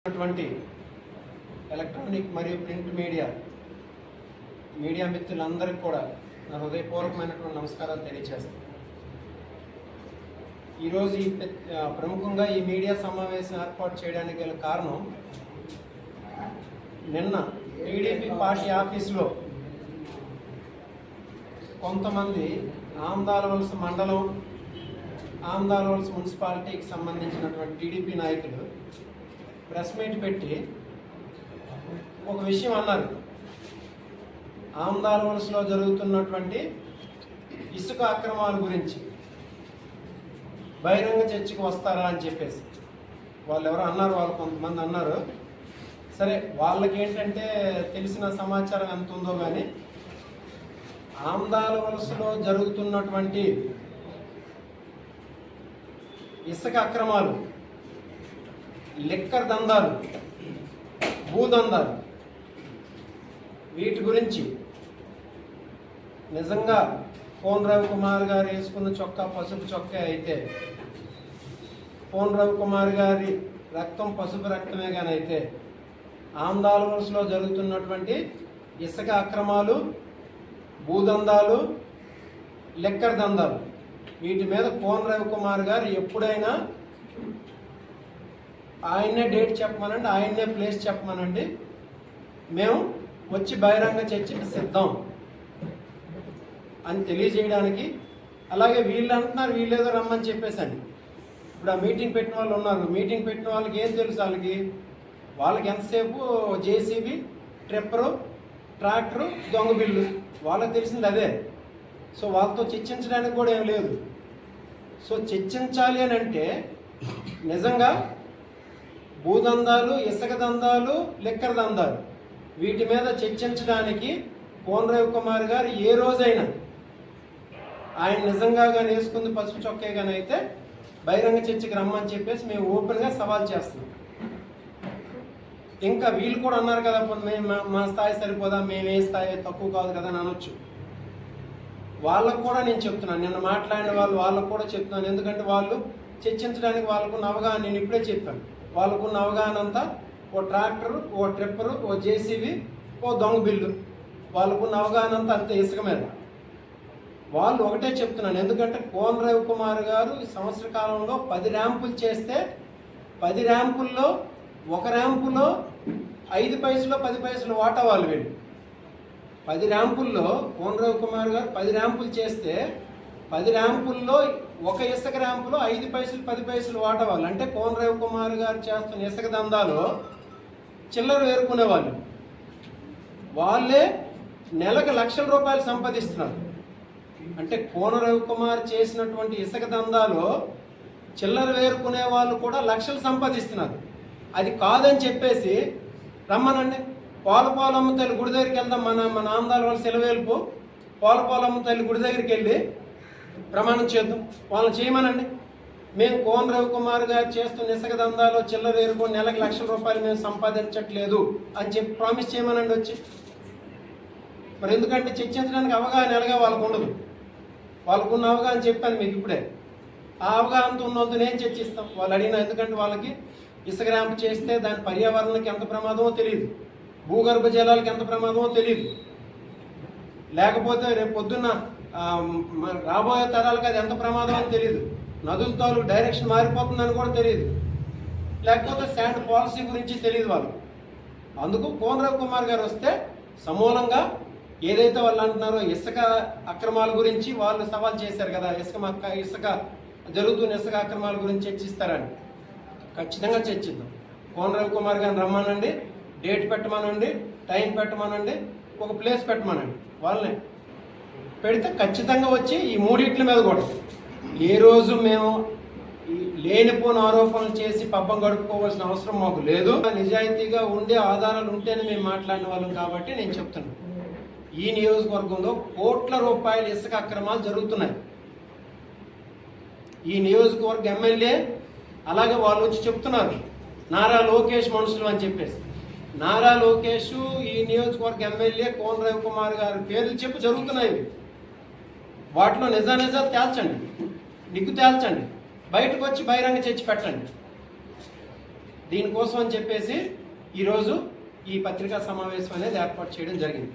అటువంటి ఎలక్ట్రానిక్ మరియు print media మిత్రులందరికీ కూడా నా హృదయపూర్వకమైనటువంటి నమస్కారాలు తెలియజేస్తాను. ఈరోజు ప్రముఖంగా ఈ మీడియా సమావేశం ఏర్పాటు చేయడానికి గల కారణం, నిన్న టీడీపీ పార్టీ ఆఫీసులో కొంతమంది ఆమదాలవలస మండలం, ఆమదాలవలస మున్సిపాలిటీకి సంబంధించినటువంటి టీడీపీ నాయకులు ప్రెస్ మీట్ పెట్టి ఒక విషయం అన్నారు. ఆమదాలవలసలో జరుగుతున్నటువంటి ఇసుక అక్రమాల గురించి బహిరంగ చర్చకు వస్తారా అని చెప్పేసి వాళ్ళు ఎవరో అన్నారు. వాళ్ళు కొంతమంది అన్నారు. సరే, వాళ్ళకి ఏంటంటే తెలిసిన సమాచారం ఎంత ఉందో కానీ ఆమదాలవలసలో జరుగుతున్నటువంటి ఇసుక అక్రమాలు, లిక్కర్ దందాలు, భూదందాలు, వీటి గురించి నిజంగా కోన రవికుమార్ గారు వేసుకున్న చొక్కా పసుపు చొక్కా అయితే, కోన రవికుమార్ గారి రక్తం పసుపు రక్తమే కానీ అయితే, ఆమదాలవలసలో జరుగుతున్నటువంటి ఇసుక అక్రమాలు, భూదందాలు, లిక్కర్ దందాలు, వీటి మీద కోన రవికుమార్ గారు ఎప్పుడైనా ఆయన్నే డేట్ చెప్పమనండి, ఆయన్నే ప్లేస్ చెప్పమనండి, మేము వచ్చి బహిరంగ చర్చకి సిద్ధం అని తెలియజేయడానికి. అలాగే వీళ్ళు అంటున్నారు, వీళ్ళేదో రమ్మని చెప్పేసని. ఇప్పుడు ఆ మీటింగ్ పెట్టిన వాళ్ళు ఉన్నారు. మీటింగ్ పెట్టిన వాళ్ళకి ఏం తెలుసు? వాళ్ళకి ఎంతసేపు జేసీబీ, ట్రిప్పరు, ట్రాక్టరు, దొంగ బిల్లు, వాళ్ళకి తెలిసింది అదే. సో వాళ్ళతో చర్చించడానికి కూడా ఏం లేదు. సో చర్చించాలి అని అంటే నిజంగా భూదందాలు, ఇసుక దందాలు, లిక్కర్ దందాలు, వీటి మీద చర్చించడానికి కోన రవికుమార్ గారు ఏ రోజైనా ఆయన నిజంగా కానీ వేసుకుంది పసుపు చొక్కే కానీ అయితే బహిరంగ చర్చకి రమ్మని చెప్పేసి మేము ఓపెన్గా సవాల్ చేస్తున్నాం. ఇంకా వీళ్ళు కూడా అన్నారు కదా, మా స్థాయి సరిపోదా, మేమే స్థాయి తక్కువ కాదు కదా అని అనొచ్చు. వాళ్ళకు కూడా నేను చెప్తున్నాను, నిన్న మాట్లాడిన వాళ్ళకు కూడా చెప్తున్నాను. ఎందుకంటే వాళ్ళు చర్చించడానికి వాళ్ళకున్న అవగాహన నేను ఇప్పుడే చెప్పాను. వాళ్ళకున్న అవగాహన అంతా ఓ ట్రాక్టరు, ఓ ట్రిప్పరు, ఓ జేసీబీ, ఓ దొంగ బిల్లు, వాళ్ళకున్న అవగాహన అంతా అంతే ఇసుక మీద. వాళ్ళు ఒకటే చెప్తున్నాను, ఎందుకంటే కోన రవికుమార్ గారు ఈ సంవత్సర కాలంలో 10 ర్యాంపులు చేస్తే 10 ర్యాంపుల్లో ఒక ర్యాంపులో 5 పైసలు 10 పైసలు వాటా వాళ్ళు వెళ్ళి 10 ర్యాంపుల్లో కోన రవికుమార్ గారు 10 ర్యాంపులు చేస్తే 10 ర్యాంపుల్లో ఒక ఇసుక ర్యాంపులో 5 పైసలు 10 పైసలు వాటా వాళ్ళు. అంటే కోన రవికుమార్ గారు చేస్తున్న ఇసుక దందాలో చిల్లర వేరుకునే వాళ్ళే నెలకు లక్షల రూపాయలు సంపాదిస్తున్నారు. అంటే కోన రవికుమార్ చేసినటువంటి ఇసుక దందాలో చిల్లర వేరుకునే వాళ్ళు కూడా లక్షలు సంపాదిస్తున్నారు. అది కాదని చెప్పేసి రమ్మనండి, పోలపోలమ్మ తల్లి గుడి దగ్గరికి వెళ్దాం. మన ఆమదాలవలస సెలవేల్పు పోలపోలమ్మ తల్లి గుడి దగ్గరికి వెళ్ళి ప్రమాణం చేద్దాం. వాళ్ళని చేయమనండి, మేము కోన రవికుమార్ గారు చేస్తున్న ఇసుక దందాలో చిల్లర వేరుకొని నెలకు లక్షల రూపాయలు మేము సంపాదించట్లేదు అని చెప్పి ప్రామిస్ చేయమనండి వచ్చి. మరి ఎందుకంటే చర్చించడానికి అవగాహన ఎలాగా వాళ్ళకు ఉండదు. వాళ్ళకున్న అవగాహన చెప్పాను మీకు ఇప్పుడే. ఆ అవగాహనతో ఉన్నందుకు నేను చర్చిస్తాం వాళ్ళు అడిగిన. ఎందుకంటే వాళ్ళకి ఇసుక ర్యాంప్ చేస్తే దాని పర్యావరణానికి ఎంత ప్రమాదమో తెలియదు, భూగర్భ జలాలకు ఎంత ప్రమాదమో తెలియదు, లేకపోతే రేపు పొద్దున్న రాబోయే తరాలకు అది ఎంత ప్రమాదం అని తెలియదు, నదుల తాలూకు డైరెక్షన్ మారిపోతుందని కూడా తెలియదు, లేకపోతే శాండ్ పాలసీ గురించి తెలియదు వాళ్ళు. అందుకు కోన రవికుమార్ గారు వస్తే సమూలంగా ఏదైతే వాళ్ళు అంటున్నారో ఇసుక అక్రమాల గురించి వాళ్ళు సవాల్ చేశారు కదా, ఇసుక జరుగుతున్న ఇసుక అక్రమాల గురించి చర్చిస్తారని. ఖచ్చితంగా చర్చిద్దాం. కోన రవికుమార్ గారిని రమ్మనండి, డేట్ పెట్టమనండి, టైం పెట్టమనండి, ఒక ప్లేస్ పెట్టమనండి. వాళ్ళని పెడితే ఖచ్చితంగా వచ్చి ఈ మూడిట్ల మీద కూడా ఏ రోజు మేము లేనిపోని ఆరోపణలు చేసి పబ్బం గడుపుకోవాల్సిన అవసరం మాకు లేదు. నిజాయితీగా ఉండే ఆధారాలు ఉంటేనే మేము మాట్లాడిన వాళ్ళం. కాబట్టి నేను చెప్తున్నాను, ఈ నియోజకవర్గంలో కోట్ల రూపాయల ఇసుక అక్రమాలు జరుగుతున్నాయి. ఈ నియోజకవర్గ ఎమ్మెల్యే అలాగే వాళ్ళు వచ్చి చెప్తున్నారు, నారా లోకేష్ మనుషులు అని చెప్పేసి. నారా లోకేష్ ఈ నియోజకవర్గ ఎమ్మెల్యే కోన రవికుమార్ గారి పేర్లు చెప్పి జరుగుతున్నాయి. వాటిలో నిజాలు తేల్చండి, నిగ్గు తేల్చండి, బయటకు వచ్చి బహిరంగ చర్చ పెట్టండి. దీనికోసం అని చెప్పేసి ఈరోజు ఈ పత్రికా సమావేశం అనేది ఏర్పాటు చేయడం జరిగింది.